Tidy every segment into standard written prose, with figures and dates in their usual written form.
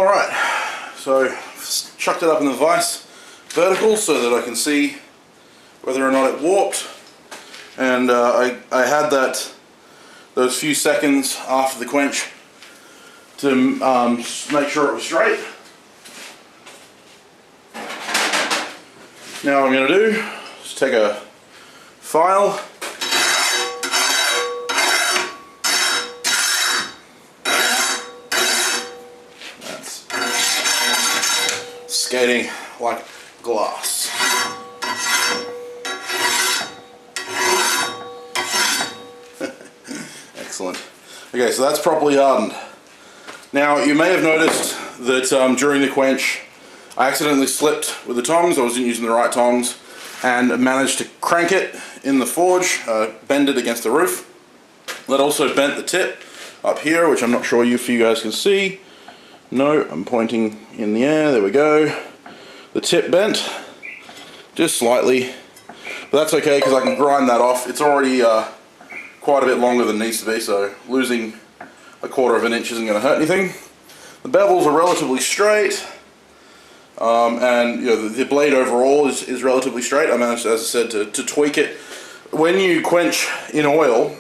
Alright, so chucked it up in the vise vertical so that I can see whether or not it warped, and I had those few seconds after the quench to make sure it was straight. Now what I'm going to do is take a file, that's skating like glass. Excellent. Okay, so that's properly hardened. Now you may have noticed that during the quench I accidentally slipped with the tongs. I wasn't using the right tongs and managed to crank it in the forge, bend it against the roof. That also bent the tip up here, which I'm not sure if you guys can see. No, I'm pointing in the air, there we go. The tip bent just slightly, but that's okay because I can grind that off. It's already quite a bit longer than it needs to be, so losing a quarter of an inch isn't going to hurt anything. The bevels are relatively straight. And you know, the blade overall is relatively straight. I managed, as I said, to tweak it. When you quench in oil,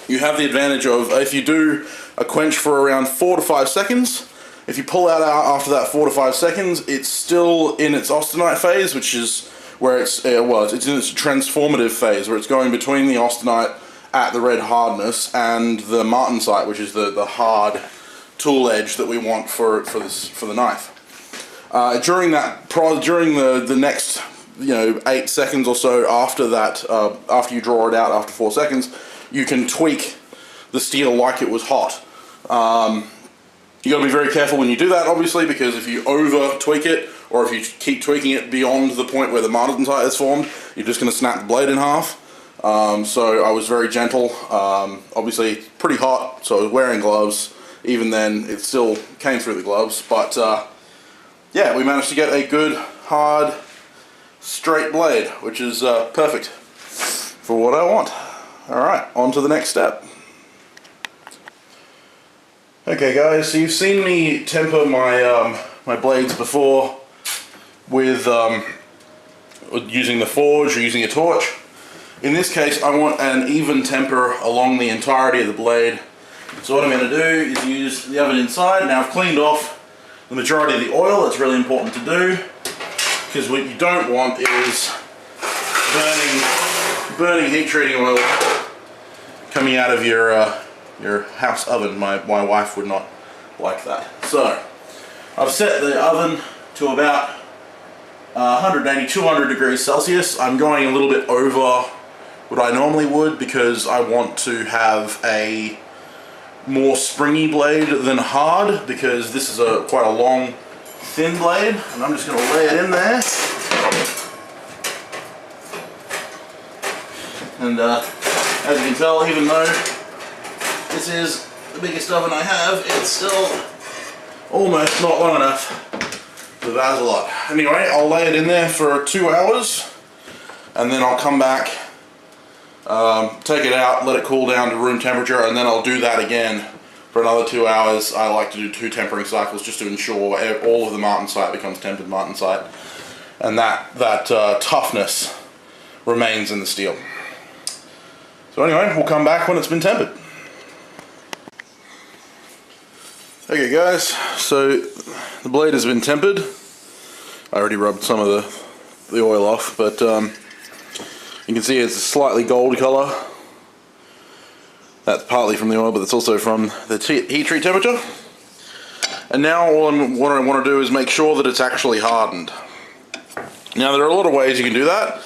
you have the advantage of, if you do a quench for around 4 to 5 seconds, if you pull out after that 4 to 5 seconds, it's still in its austenite phase, which is where it's in its transformative phase, where it's going between the austenite at the red hardness and the martensite, which is the hard tool edge that we want for the knife. During the next 8 seconds or so after that, after you draw it out after 4 seconds, you can tweak the steel like it was hot. You got to be very careful when you do that, obviously, because if you over tweak it, or if you keep tweaking it beyond the point where the martensite is formed, you're just going to snap the blade in half. So I was very gentle. Obviously it's pretty hot, so I was wearing gloves. Even then it still came through the gloves, but yeah, we managed to get a good, hard, straight blade, which is perfect for what I want. Alright, on to the next step. Okay guys, so you've seen me temper my my blades before with using the forge or using a torch. In this case, I want an even temper along the entirety of the blade. So what I'm going to do is use the oven inside. Now I've cleaned off the majority of the oil. That's really important to do, because what you don't want is burning heat treating oil coming out of your house oven. My wife would not like that. So I've set the oven to about 180, 200 degrees Celsius. I'm going a little bit over what I normally would because I want to have a more springy blade than hard, because this is quite a long, thin blade, and I'm just going to lay it in there. And as you can tell, even though this is the biggest oven I have, it's still almost not long enough for baselard. Anyway, I'll lay it in there for 2 hours, and then I'll come back, take it out, let it cool down to room temperature, and then I'll do that again for another 2 hours. I like to do 2 tempering cycles just to ensure all of the martensite becomes tempered martensite, and that toughness remains in the steel. So anyway, we'll come back when it's been tempered. Okay guys, so the blade has been tempered. I already rubbed some of the oil off, but you can see it's a slightly gold color. That's partly from the oil, but it's also from the heat treat temperature. And now what I want to do is make sure that it's actually hardened. Now there are a lot of ways you can do that.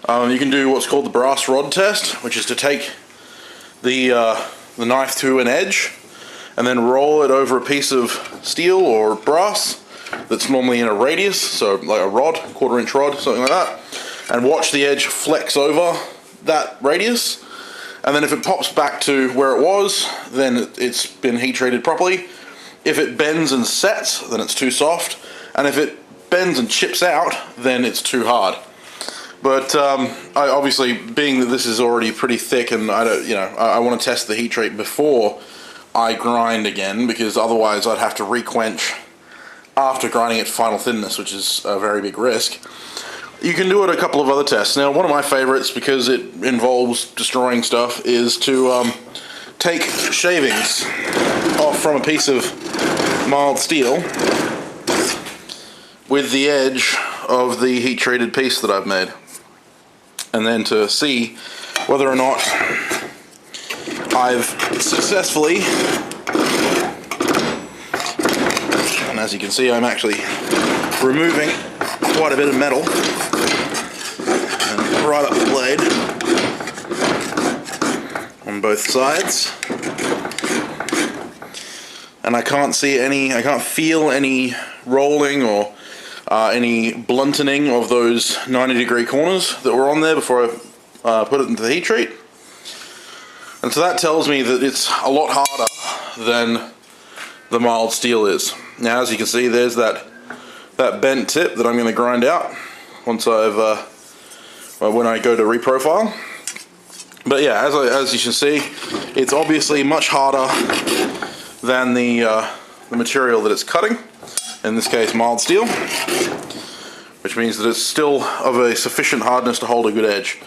You can do what's called the brass rod test, which is to take the knife to an edge and then roll it over a piece of steel or brass that's normally in a radius, so like a rod, 1/4 inch rod, something like that, and watch the edge flex over that radius, and then if it pops back to where it was, then it's been heat treated properly. If it bends and sets, then it's too soft, and if it bends and chips out, then it's too hard. But I obviously, being that this is already pretty thick, and I want to test the heat treat before I grind again, because otherwise I'd have to re-quench after grinding it to final thinness, which is a very big risk. You can do it a couple of other tests. Now, one of my favorites, because it involves destroying stuff, is to take shavings off from a piece of mild steel with the edge of the heat-treated piece that I've made, and then to see whether or not I've successfully, and as you can see, I'm actually removing quite a bit of metal and right up the blade on both sides, and I can't feel any rolling or any blunting of those 90-degree corners that were on there before I put it into the heat treat. And so that tells me that it's a lot harder than the mild steel is. Now, as you can see, there's that bent tip that I'm going to grind out once when I go to reprofile. But yeah, as you can see, it's obviously much harder than the material that it's cutting. In this case, mild steel, which means that it's still of a sufficient hardness to hold a good edge.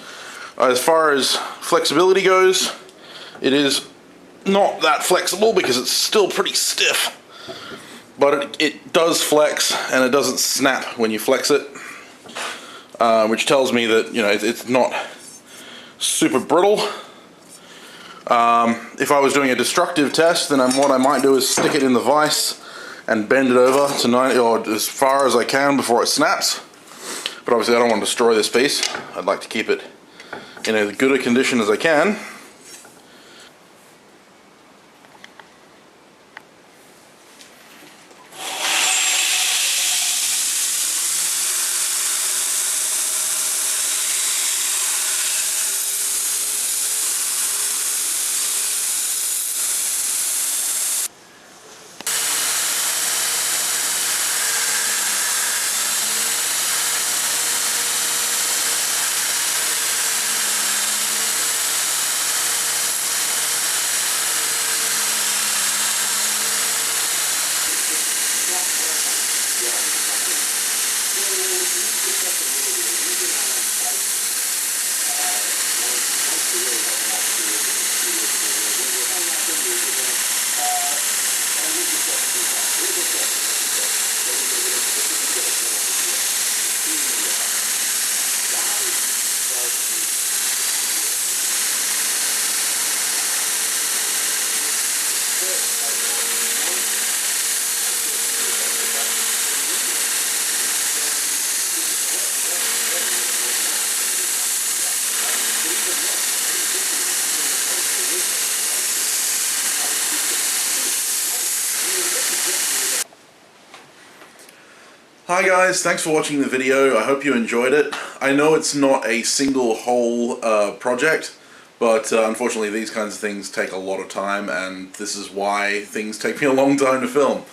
As far as flexibility goes, it is not that flexible because it's still pretty stiff, but it does flex and it doesn't snap when you flex it, which tells me that, you know, it's not super brittle. If I was doing a destructive test, then what I might do is stick it in the vise and bend it over to 90, or as far as I can before it snaps. But obviously I don't want to destroy this piece. I'd like to keep it in as good a condition as I can. Hi guys, thanks for watching the video. I hope you enjoyed it. I know it's not a single whole project, but unfortunately these kinds of things take a lot of time, and this is why things take me a long time to film.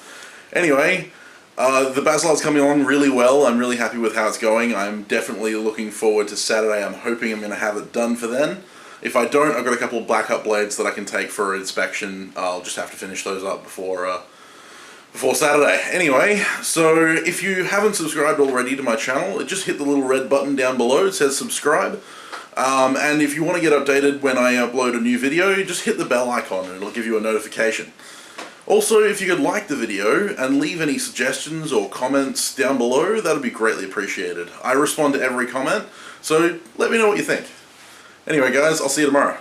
Anyway, the baselard's coming along really well. I'm really happy with how it's going. I'm definitely looking forward to Saturday. I'm hoping I'm going to have it done for then. If I don't, I've got a couple of black up blades that I can take for inspection. I'll just have to finish those up before Saturday. Anyway, so if you haven't subscribed already to my channel, just hit the little red button down below. It says subscribe. And if you want to get updated when I upload a new video, just hit the bell icon and it'll give you a notification. Also, if you could like the video and leave any suggestions or comments down below, that would be greatly appreciated. I respond to every comment, so let me know what you think. Anyway guys, I'll see you tomorrow.